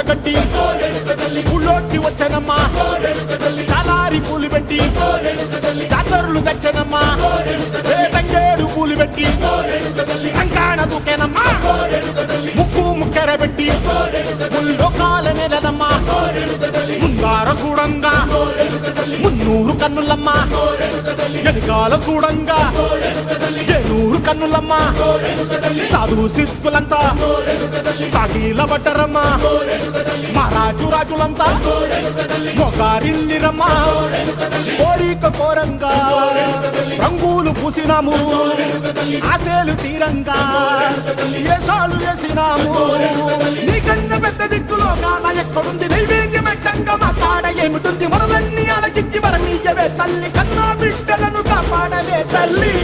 కట్టి ఊళ్ళోకి వచ్చనమ్మా చాలారి పూలు పెట్టి జాతరులు తెచ్చనమ్మా తంగేరు పూలు పెట్టి అంకాణ దూకేనమ్మా ముక్కు ముక్కెర పెట్టి ముల్లోకాల నెలనమ్మా ముంగార చూడంగా మున్నూరు కన్నులమ్మా వెనకాల చూడంగా ఏనూరు కన్నులమ్మా సాధు సిద్ధులంతా సాగిల పడ్డరమ్మా మహారాజు రాజులంతా మొగారిల్లిరమ్మా కోరిక కోరంగా రంగులు పూసినాము ఆశలు తీరంగా ఏసాలు వేసినాము నీకన్నా పెద్ద దిక్కులో కాన ఎక్కడుంది నైవేద్యం ఎట్టంగా మా కాడ ఏమిటుంది మనలన్నీ అలకిచ్చి వరమీయవే తల్లి కన్నా బిడ్డలను కాపాడవే తల్లి